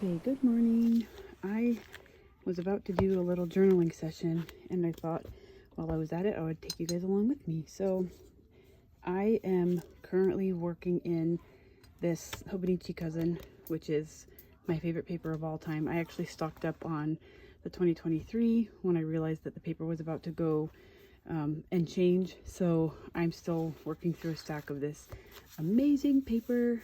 Okay, good morning. I was about to do a little journaling session and I thought while I was at it, I would take you guys along with me. So I am currently working in this Hobonichi Cousin, which is my favorite paper of all time. I actually stocked up on the 2023 when I realized that the paper was about to go and change. So I'm still working through a stack of this amazing paper.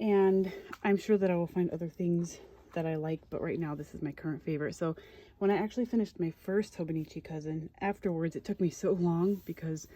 And I'm sure that I will find other things that I like, but right now this is my current favorite. So when I actually finished my first Hobonichi Cousin, afterwards it took me so long because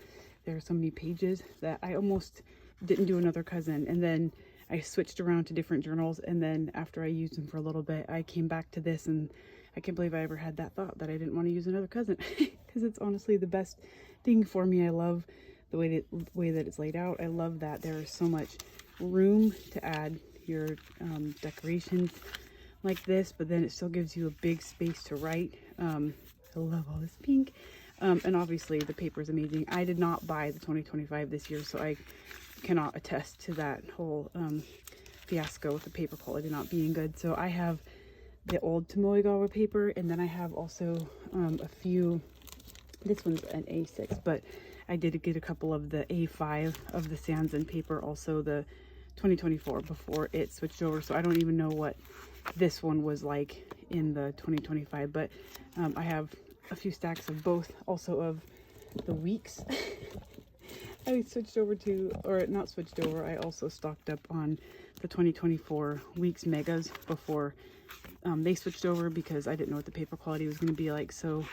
there are so many pages that I almost didn't do another cousin. And then I switched around to different journals, and then after I used them for a little bit, I came back to this, and I can't believe I ever had that thought that I didn't want to use another cousin because it's honestly the best thing for me. I love the way that it's laid out. I love that there is so much room to add your decorations like this, but then it still gives you a big space to write. I love all this pink, and obviously the paper is amazing. I did not buy the 2025 this year, so I cannot attest to that whole fiasco with the paper quality not being good. So I have the old Tomoegawa paper, and then I have also a few. This one's an A6, but I did get a couple of the A5 of the Sanzen paper, also the 2024 before it switched over. So I don't even know what this one was like in the 2025, but I have a few stacks of both, also of the weeks. I switched over to, or not switched over, I also stocked up on the 2024 weeks megas before they switched over because I didn't know what the paper quality was going to be like. So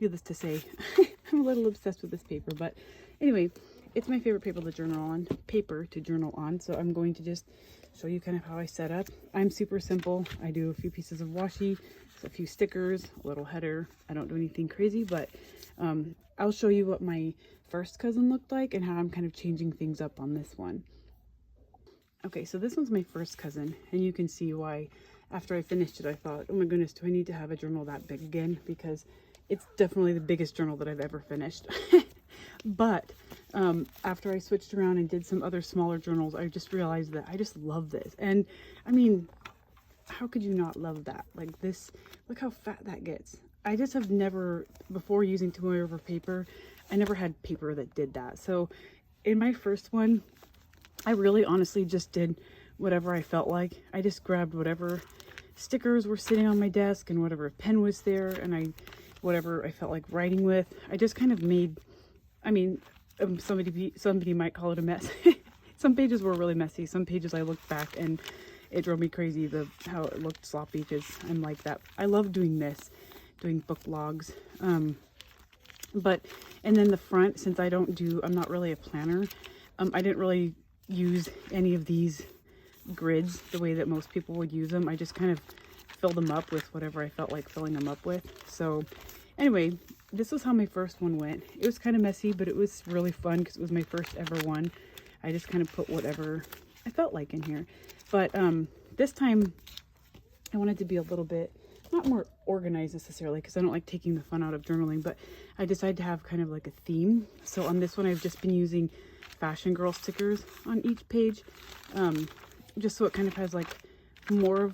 needless to say, I'm a little obsessed with this paper, but anyway, it's my favorite paper to journal on. So I'm going to just show you kind of how I set up. I'm super simple. I do a few pieces of washi, a few stickers, a little header. I don't do anything crazy, but I'll show you what my first cousin looked like and how I'm kind of changing things up on this one. Okay, so this one's my first cousin, and you can see why after I finished it, I thought, oh my goodness, do I need to have a journal that big again? Because it's definitely the biggest journal that I've ever finished. But after I switched around and did some other smaller journals, I just realized that I just love this. And I mean, how could you not love that? Like this, look how fat that gets. I just have never, before using Tomoe paper, I never had paper that did that. So in my first one, I really honestly just did whatever I felt like. I just grabbed whatever stickers were sitting on my desk and whatever pen was there, and whatever I felt like writing with. I just kind of made, I mean, somebody might call it a mess. Some pages were really messy. Some pages I looked back and it drove me crazy how it looked sloppy, because I'm like that. I love doing this, doing book logs. And then the front, since I'm not really a planner, I didn't really use any of these grids the way that most people would use them. I just kind of filled them up with whatever I felt like filling them up with. So anyway, this was how my first one went. It was kind of messy, but it was really fun because it was my first ever one. I just kind of put whatever I felt like in here. But this time I wanted to be a little bit, not more organized necessarily, because I don't like taking the fun out of journaling, but I decided to have kind of like a theme. So on this one, I've just been using Fashion Girl stickers on each page, just so it kind of has like more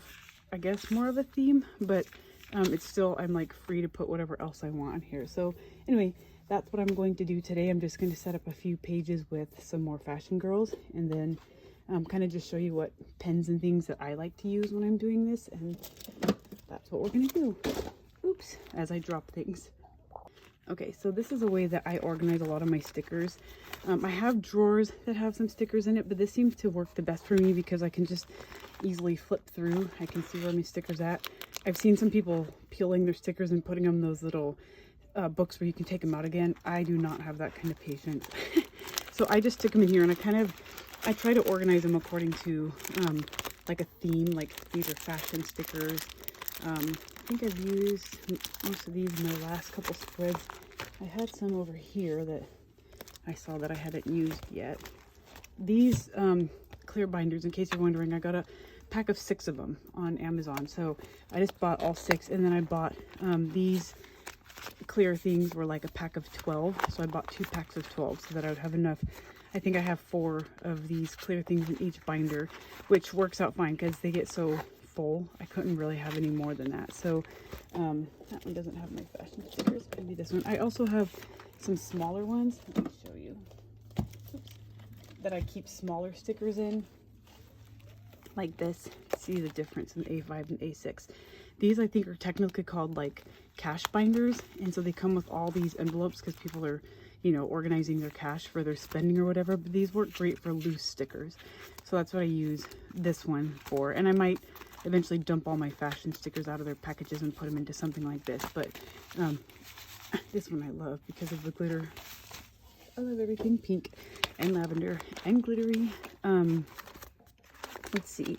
of a theme, but it's still, I'm like free to put whatever else I want on here. So anyway, that's what I'm going to do today. I'm just going to set up a few pages with some more Fashion Girls, and then kind of just show you what pens and things that I like to use when I'm doing this, and that's what we're going to do. Oops, as I drop things. Okay, so this is a way that I organize a lot of my stickers. I have drawers that have some stickers in it, but this seems to work the best for me because I can just easily flip through. I can see where my sticker's at. I've seen some people peeling their stickers and putting them in those little books where you can take them out again. I do not have that kind of patience. So I just stick them in here, and I try to organize them according to like a theme. Like these are fashion stickers. I think I've used most of these in my last couple spreads. I had some over here that I saw that I hadn't used yet. These clear binders, in case you're wondering, I got a pack of 6 of them on Amazon. So I just bought all 6, and then I bought these clear things were like a pack of 12. So I bought 2 packs of 12 so that I would have enough I think I have 4 of these clear things in each binder, which works out fine because they get so full. I couldn't really have any more than that. So that one doesn't have my fashion stickers. Maybe this one. I also have some smaller ones. Let me show you. Oops. That I keep smaller stickers in, like this. See the difference in A5 and A6. These I think are technically called like cash binders, and so they come with all these envelopes because people are, you know, organizing their cash for their spending or whatever. But these work great for loose stickers, so that's what I use this one for. And I might eventually dump all my fashion stickers out of their packages and put them into something like this. But this one I love because of the glitter. I love everything pink and lavender and glittery. Let's see.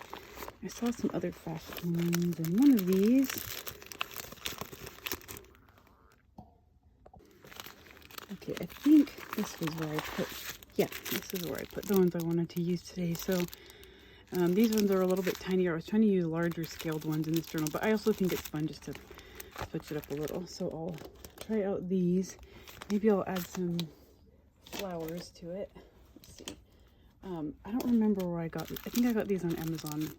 I saw some other fashion ones, and one of these. Okay, I think this was where I put, yeah, this is where I put the ones I wanted to use today. So these ones are a little bit tinier. I was trying to use larger scaled ones in this journal, but I also think it's fun just to switch it up a little. So I'll try out these. Maybe I'll add some flowers to it. Let's see. I don't remember where I got these. I think I got these on Amazon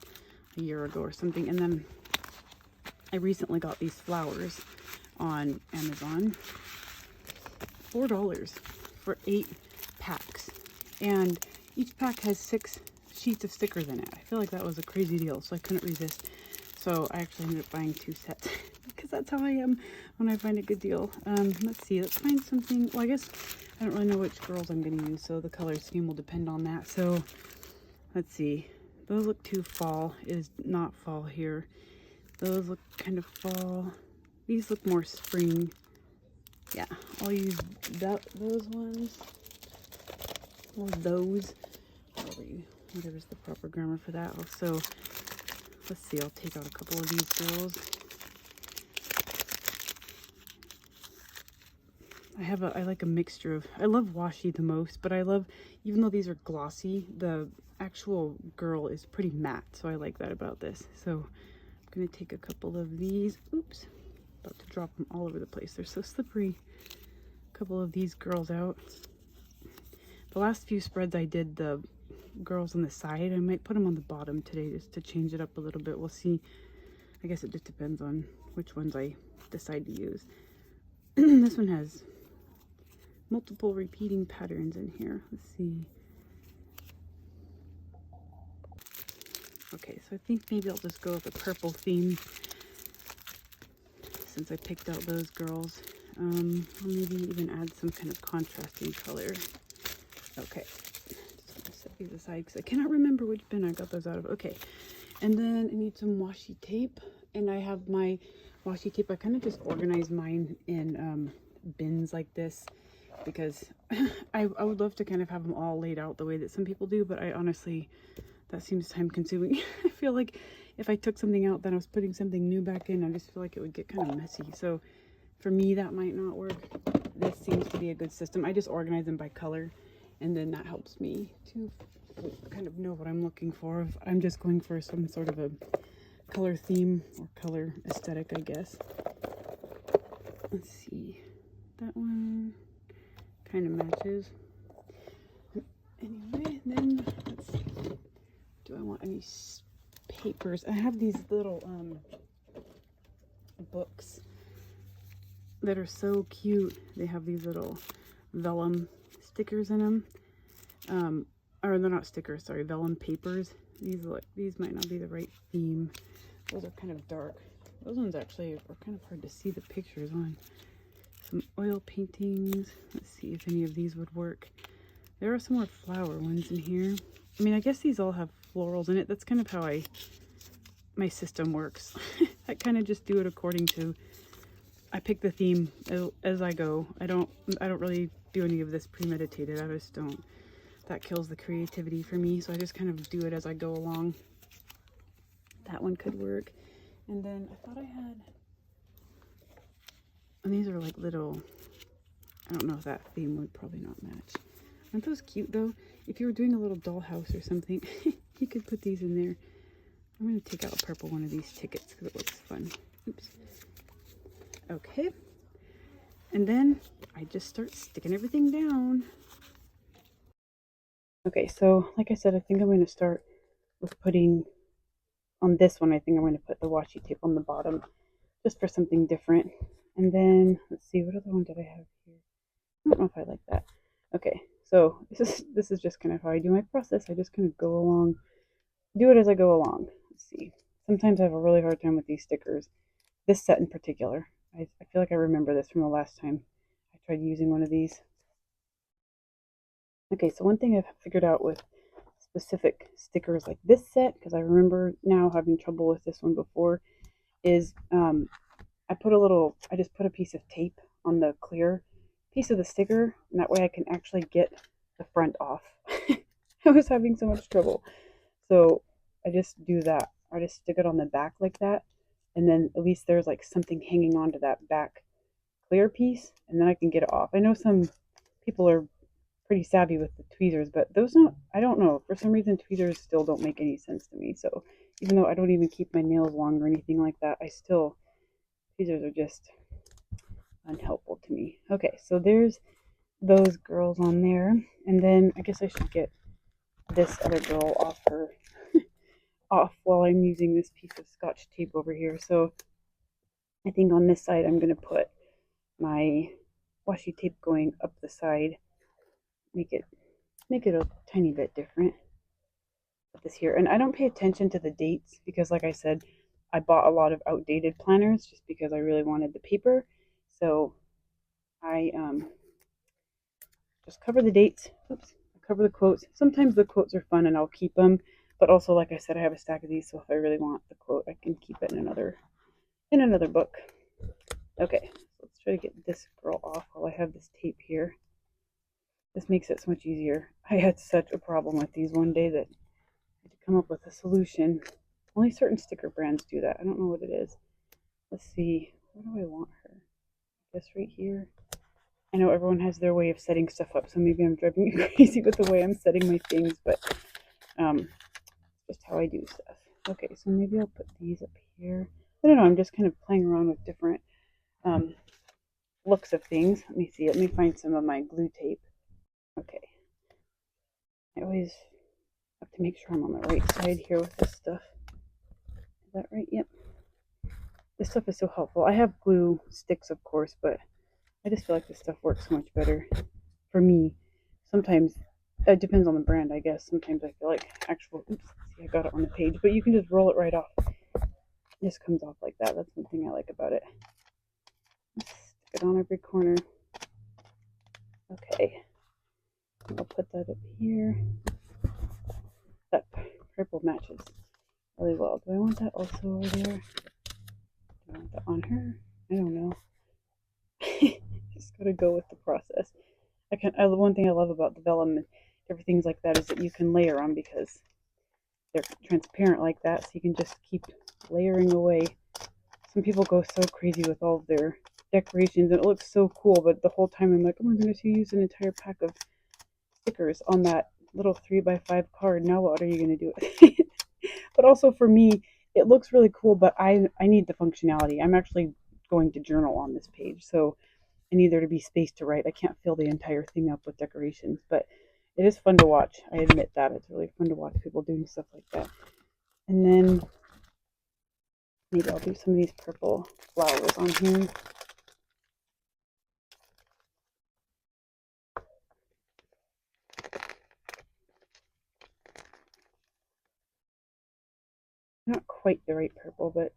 a year ago or something, and then I recently got these flowers on Amazon. $4 for 8 packs, and each pack has 6 sheets of stickers in it. I feel like that was a crazy deal, so I couldn't resist. So I actually ended up buying 2 sets because that's how I am when I find a good deal. Let's see, let's find something. Well, I guess I don't really know which girls I'm going to use, so the color scheme will depend on that. So let's see. Those look too fall. It is not fall here. Those look kind of fall. These look more spring. Yeah, I'll use those ones. Or those. Whatever's the proper grammar for that. So let's see. I'll take out a couple of these girls. I like a mixture of, I love washi the most, but I love, even though these are glossy, the actual girl is pretty matte, so I like that about this. So I'm gonna take a couple of these. Oops, about to drop them all over the place. They're so slippery. A couple of these girls out. The last few spreads I did the girls on the side. I might put them on the bottom today just to change it up a little bit. We'll see. I guess it just depends on which ones I decide to use. This one has multiple repeating patterns in here. Let's see. Okay, so I think maybe I'll just go with a purple theme since I picked out those girls. Or maybe even add some kind of contrasting color. Okay, just gonna set these aside because I cannot remember which bin I got those out of. Okay, and then I need some washi tape, and I have my washi tape. I kind of just organize mine in bins like this because I would love to kind of have them all laid out the way that some people do, but I honestly, that seems time consuming. I feel like if I took something out, then I was putting something new back in. I just feel like it would get kind of messy. So for me, that might not work. This seems to be a good system. I just organize them by color, and then that helps me to kind of know what I'm looking for. If I'm just going for some sort of a color theme or color aesthetic, I guess. Let's see. That one kind of matches. Anyway, then let's see. Do I want any papers? I have these little books that are so cute. They have these little vellum stickers in them. Or they're not stickers, sorry, vellum papers. These might not be the right theme. Those are kind of dark. Those ones actually are kind of hard to see the pictures on. Some oil paintings. Let's see if any of these would work. There are some more flower ones in here. I mean, I guess these all have florals in it. That's kind of how my system works. I kind of just do it according to, I pick the theme as I go. I don't really do any of this premeditated. I just don't. That kills the creativity for me. So I just kind of do it as I go along. That one could work. And then I thought I had, and these are like little, I don't know if that theme would probably not match. Aren't those cute though? If you were doing a little dollhouse or something, you could put these in there. I'm going to take out a purple one of these tickets because it looks fun. Oops. Okay. And then I just start sticking everything down. Okay, so like I said, I think I'm going to start with putting on this one. I think I'm going to put the washi tape on the bottom just for something different. And then let's see, what other one did I have here? I don't know if I like that. Okay, so this is just kind of how I do my process. I just kind of go along, do it as I go along. Let's see. Sometimes I have a really hard time with these stickers. This set in particular. I feel like I remember this from the last time I tried using one of these. Okay, so one thing I've figured out with specific stickers like this set, because I remember now having trouble with this one before, is I just put a piece of tape on the clear piece of the sticker, and that way I can actually get the front off. I was having so much trouble. So I just do that. I just stick it on the back like that, and then at least there's like something hanging onto that back clear piece, and then I can get it off. I know some people are pretty savvy with the tweezers, but those don't, I don't know. For some reason, tweezers still don't make any sense to me. So even though I don't even keep my nails long or anything like that, tweezers are just unhelpful to me. Okay, so there's those girls on there. And then I guess I should get this other girl off while I'm using this piece of scotch tape over here. So I think on this side I'm going to put my washi tape going up the side, make it a tiny bit different. Put this here, and I don't pay attention to the dates because, like I said, I bought a lot of outdated planners just because I really wanted the paper. So I just cover the dates. Oops, I cover the quotes. Sometimes the quotes are fun and I'll keep them, but also, like I said, I have a stack of these, so if I really want the quote, I can keep it in another book. Okay, so let's try to get this girl off while I have this tape here. This makes it so much easier. I had such a problem with these one day that I had to come up with a solution. Only certain sticker brands do that. I don't know what it is. Let's see. Where do I want her? I guess right here. I know everyone has their way of setting stuff up, so maybe I'm driving you crazy with the way I'm setting my things, but just how I do stuff. Okay, so maybe I'll put these up here. I don't know. I'm just kind of playing around with different um, looks of things. Let me see. Let me find some of my glue tape. Okay. I always have to make sure I'm on the right side here with this stuff. Is that right? Yep. This stuff is so helpful. I have glue sticks, of course, but I just feel like this stuff works so much better for me. Sometimes it depends on the brand, I guess. Sometimes I feel like oops, see, I got it on the page, but you can just roll it right off. It just comes off like that. That's one thing I like about it. Stick it on every corner. Okay. I'll put that up here. That purple matches really well. Do I want that also over there? Do I want that on her? I don't know. Just gotta go with the process. One thing I love about the vellum and different things like that is that you can layer them because they're transparent like that, so you can just keep layering away. Some people go so crazy with all of their decorations and it looks so cool, but the whole time I'm like, oh my goodness, you used an entire pack of stickers on that little 3x5 card. Now what are you going to do with it? But also for me, it looks really cool, but I need the functionality. I'm actually going to journal on this page, so I need there to be space to write. I can't fill the entire thing up with decorations, but it is fun to watch. I admit that. It's really fun to watch people doing stuff like that. And then maybe I'll do some of these purple flowers on here. Not quite the right purple, but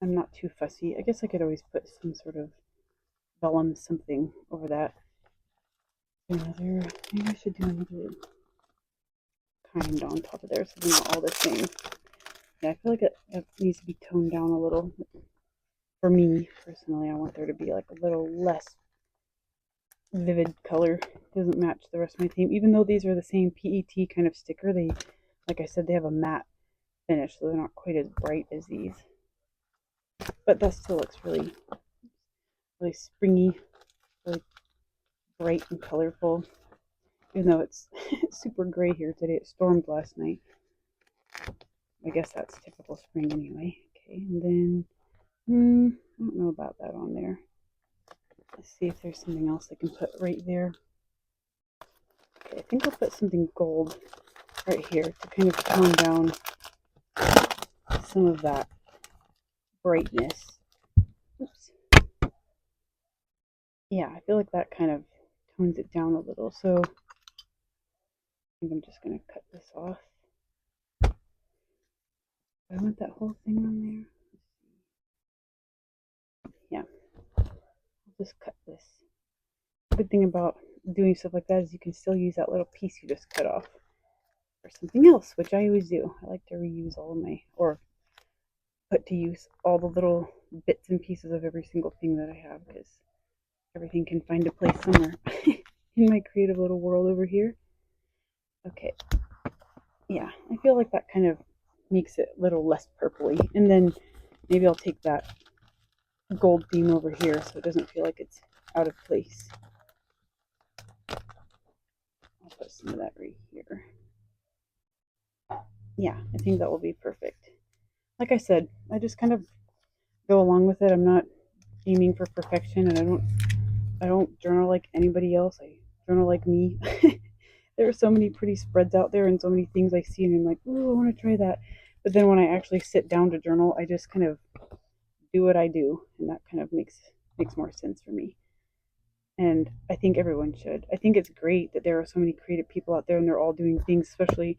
I'm not too fussy. I guess I could always put some sort of vellum something over that. Maybe I should do another kind on top of there so they're not all the same. Yeah, I feel like it needs to be toned down a little. For me, personally, I want there to be like a little less vivid color. It doesn't match the rest of my theme. Even though these are the same PET kind of sticker, like I said, they have a matte finish, so they're not quite as bright as these. But that still looks really, really springy, really bright and colorful. Even though it's super gray here today, it stormed last night. I guess that's typical spring anyway. Okay, and then I don't know about that on there. Let's see if there's something else I can put right there. Okay, I think I'll put something gold right here to kind of tone down some of that brightness. Oops. Yeah, I feel like that kind of tones it down a little. So I think I'm just going to cut this off. I want that whole thing on there. Yeah, I'll just cut this. The good thing about doing stuff like that is you can still use that little piece you just cut off for something else, which I always do. I like to reuse all of my, or put to use all the little bits and pieces of every single thing that I have, because everything can find a place somewhere in my creative little world over here. Okay, yeah, I feel like that kind of makes it a little less purpley. And then maybe I'll take that gold theme over here so it doesn't feel like it's out of place. I'll put some of that right here. Yeah, I think that will be perfect. Like I said, I just kind of go along with it. I'm not aiming for perfection, and I don't journal like anybody else. I journal like me. There are so many pretty spreads out there and so many things I see and I'm like, oh, I want to try that. But then when I actually sit down to journal, I just kind of do what I do, and that kind of makes more sense for me. And I think everyone should. I think it's great that there are so many creative people out there and they're all doing things, especially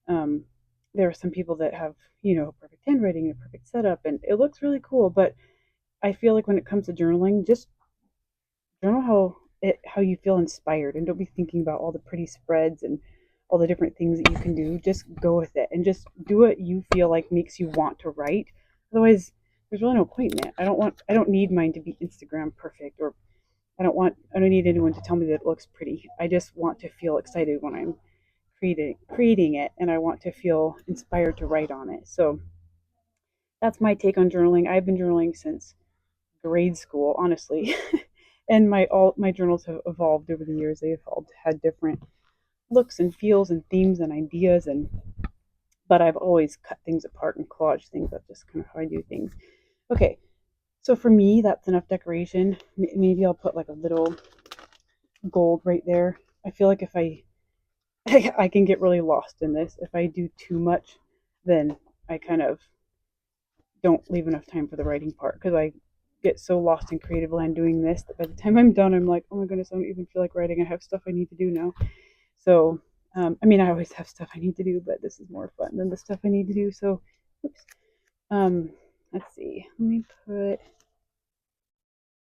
there are some people that have, perfect handwriting and a perfect setup and it looks really cool. But I feel like when it comes to journaling, just journal how you feel inspired, and don't be thinking about all the pretty spreads and all the different things that you can do. Just go with it and just do what you feel like makes you want to write. Otherwise, there's really no point in it. I don't need mine to be Instagram perfect, or I don't need anyone to tell me that it looks pretty. I just want to feel excited when I'm creating it, and I want to feel inspired to write on it. So that's my take on journaling. I've been journaling since grade school, honestly. And all my journals have evolved over the years. They evolved, had different looks and feels and themes and ideas, but I've always cut things apart and collaged things. That's just kind of how I do things. Okay, so for me, that's enough decoration. Maybe I'll put like a little gold right there. I feel like if I can get really lost in this. If I do too much, then I kind of don't leave enough time for the writing part, because I get so lost in creative land doing this that by the time I'm done, I'm like, oh my goodness, I don't even feel like writing. I have stuff I need to do now. So, I mean, I always have stuff I need to do, but this is more fun than the stuff I need to do. So, oops. Let's see. Let me put,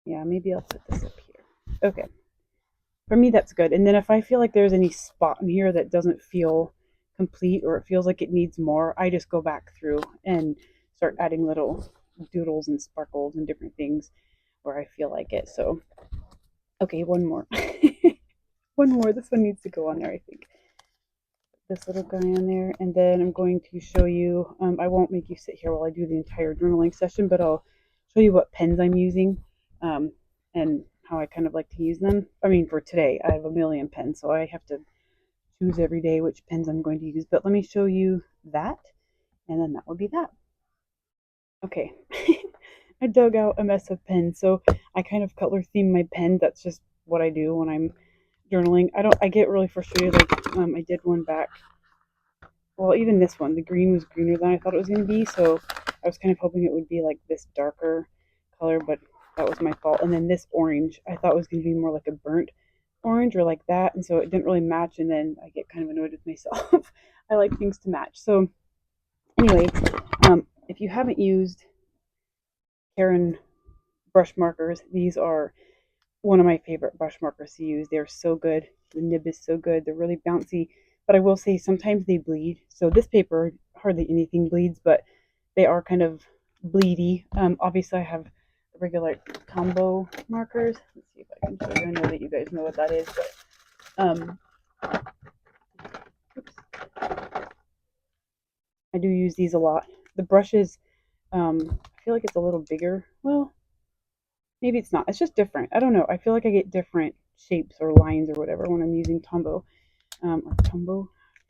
yeah, maybe I'll put this up here. Okay. For me, that's good. And then if I feel like there's any spot in here that doesn't feel complete, or it feels like it needs more, I just go back through and start adding little doodles and sparkles and different things where I feel like it. So, okay, one more. One more. This one needs to go on there, I think. This little guy on there. And then I'm going to show you, I won't make you sit here while I do the entire journaling session, but I'll show you what pens I'm using and how I kind of like to use them. I mean, for today, I have a million pens, so I have to choose every day which pens I'm going to use. But let me show you that, and then that will be that. Okay. I dug out a mess of pens, so I kind of color theme my pen. That's just what I do when I'm journaling. I get really frustrated. Like I did one back. Well, even this one, the green was greener than I thought it was going to be, so I was kind of hoping it would be like this darker color, but that was my fault. And then this orange, I thought was going to be more like a burnt orange or like that, and so it didn't really match, and then I get kind of annoyed with myself. I like things to match. So anyway, if you haven't used Caran brush markers, these are one of my favorite brush markers to use. They're so good. The nib is so good. They're really bouncy, but I will say sometimes they bleed. So this paper, hardly anything bleeds, but they are kind of bleedy. Obviously I have regular Tombow markers. Let's see if I can show you. I know that you guys know what that is, but oops. I do use these a lot. The brushes, I feel like it's a little bigger. Well, maybe it's not. It's just different. I don't know. I feel like I get different shapes or lines or whatever when I'm using Tombow. Or Tombow?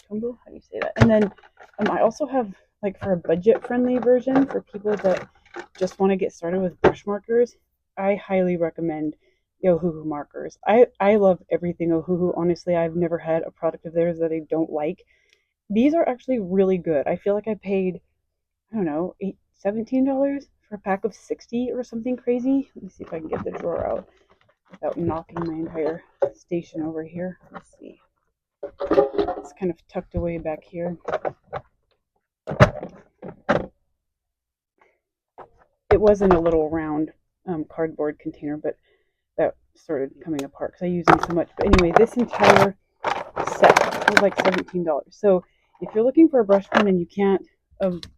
How do you say that? And then I also have, like, for a budget-friendly version for people that just want to get started with brush markers, I highly recommend Ohuhu markers. I love everything Ohuhu. Honestly, I've never had a product of theirs that I don't like. These are actually really good. I feel like I paid, I don't know, $17 for a pack of 60 or something crazy. Let me see if I can get the drawer out without knocking my entire station over here. Let's see. It's kind of tucked away back here. It was in a little round cardboard container, but that started coming apart because I use them so much. But anyway, this entire set was like $17. So if you're looking for a brush pen and you can't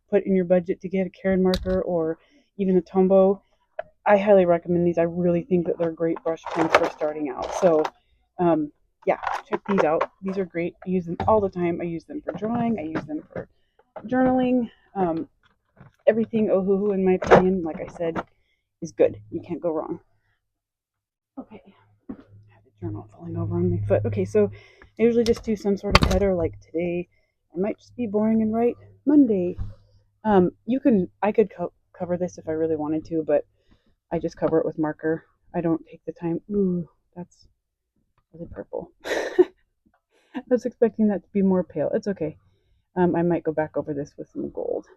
put in your budget to get a Karen marker or even a Tombow, I highly recommend these. I really think that they're great brush pens for starting out. So yeah, check these out. These are great. I use them all the time. I use them for drawing. I use them for journaling. Everything Ohuhu, in my opinion, like I said, is good. You can't go wrong. Okay, I have the journal falling over on my foot. Okay, so I usually just do some sort of header. Like today, I might just be boring and write Monday. I could cover this if I really wanted to, but I just cover it with marker. I don't take the time. Ooh, that's really purple. I was expecting that to be more pale. It's okay. I might go back over this with some gold,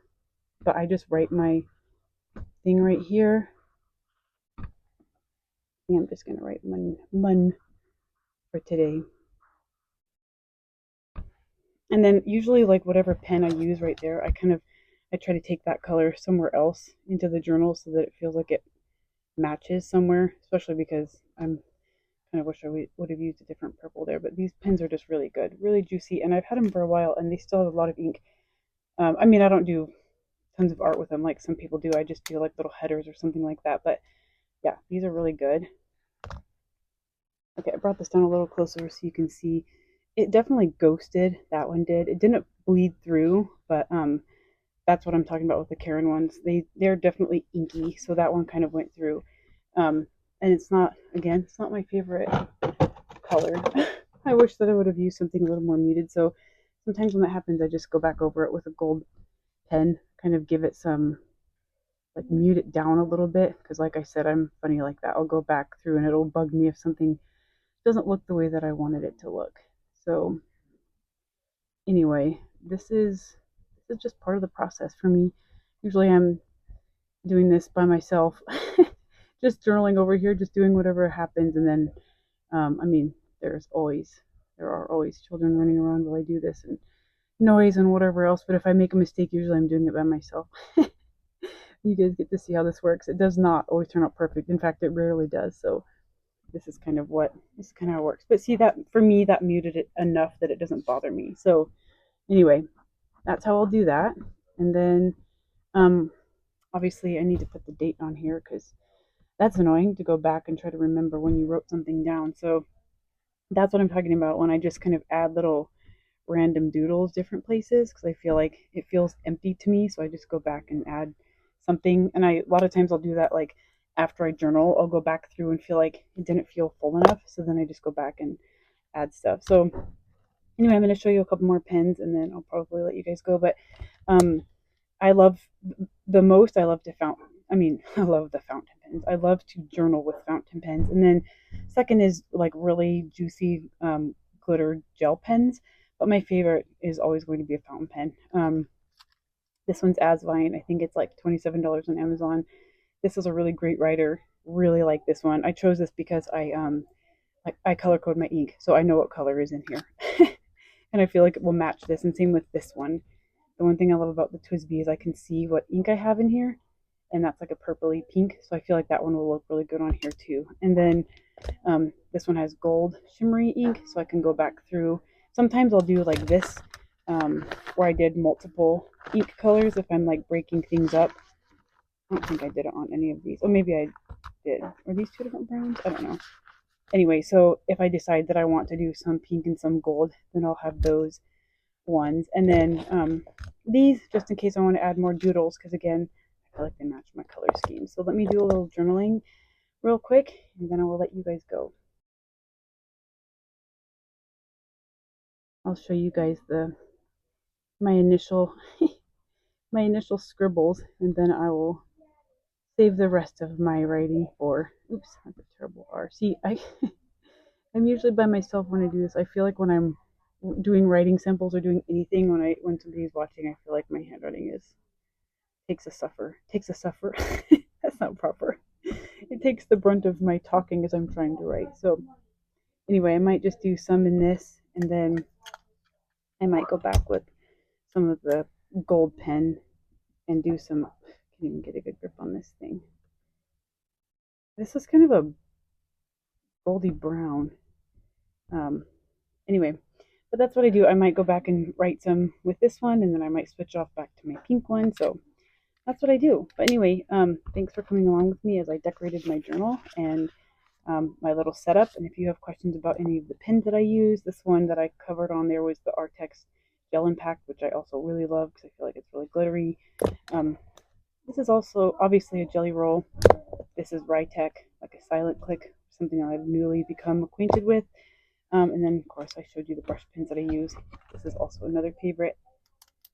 but I just write my thing right here. I think I'm just gonna write mun for today. And then usually like whatever pen I use right there, I try to take that color somewhere else into the journal so that it feels like it matches somewhere, especially because I'm kind of wish I would have used a different purple there, but these pens are just really good, really juicy, and I've had them for a while and they still have a lot of ink. I mean, I don't do tons of art with them like some people do. I just do like little headers or something like that, but yeah, these are really good. Okay, I brought this down a little closer so you can see. It definitely ghosted. That one did. It didn't bleed through, but that's what I'm talking about with the Karen ones. They're definitely inky, so that one kind of went through. And it's not, again, it's not my favorite color. I wish that I would have used something a little more muted. So sometimes when that happens, I just go back over it with a gold pen, kind of give it some, like mute it down a little bit. Because like I said, I'm funny like that. I'll go back through and it'll bug me if something doesn't look the way that I wanted it to look. So anyway, this is just part of the process for me. Usually I'm doing this by myself, just journaling over here, just doing whatever happens, and then I mean, there are always children running around while I do this and noise and whatever else. But if I make a mistake, usually I'm doing it by myself. You guys get to see how this works. It does not always turn out perfect. In fact, it rarely does. So this is kind of how it works. But see that for me, that muted it enough that it doesn't bother me. So anyway, that's how I'll do that. And then obviously I need to put the date on here because that's annoying to go back and try to remember when you wrote something down. So that's what I'm talking about when I just kind of add little random doodles different places because I feel like it feels empty to me. So I just go back and add something. And a lot of times I'll do that like after I journal, I'll go back through and feel like it didn't feel full enough. So then I just go back and add stuff. So anyway, I'm going to show you a couple more pens and then I'll probably let you guys go. But I love I love to fountain. I mean, I love the fountain pens. I love to journal with fountain pens. And then second is like really juicy glitter gel pens. But my favorite is always going to be a fountain pen. This one's Asvine. I think it's like $27 on Amazon. This is a really great writer. Really like this one. I chose this because I color code my ink, so I know what color is in here. And I feel like it will match this. And same with this one. The one thing I love about the TWSBI is I can see what ink I have in here, and that's like a purpley pink. So I feel like that one will look really good on here too. And then this one has gold shimmery ink, so I can go back through. Sometimes I'll do like this, where I did multiple ink colors if I'm like breaking things up. I don't think I did it on any of these. Oh, maybe I did. Are these two different browns? I don't know. Anyway, so if I decide that I want to do some pink and some gold, then I'll have those ones. And then these, just in case I want to add more doodles, because again, I feel like they match my color scheme. So let me do a little journaling real quick, and then I will let you guys go. I'll show you guys my initial my initial scribbles, and then I will save the rest of my writing for, oops, that's a terrible far. See, I'm usually by myself when I do this. I feel like when I'm doing writing samples or doing anything, when somebody's watching, I feel like my handwriting takes a suffer. Takes a suffer. That's not proper. It takes the brunt of my talking as I'm trying to write. So anyway, I might just do some in this, and then I might go back with some of the gold pen and do some. I can't even get a good grip on this thing. This is kind of a goldy brown. Anyway, but that's what I do. I might go back and write some with this one, and then I might switch off back to my pink one. So that's what I do. But anyway, thanks for coming along with me as I decorated my journal and my little setup. And if you have questions about any of the pens that I use, this one that I covered on there was the Artex Gel Impact, which I also really love because I feel like it's really glittery. This is also obviously a jelly roll. This is Rytec, like a silent click, something I've newly become acquainted with. And then, of course, I showed you the brush pens that I use. This is also another favorite,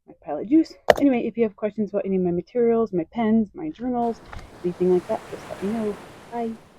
my Pilot Juice. Anyway, if you have questions about any of my materials, my pens, my journals, anything like that, just let me know. Bye.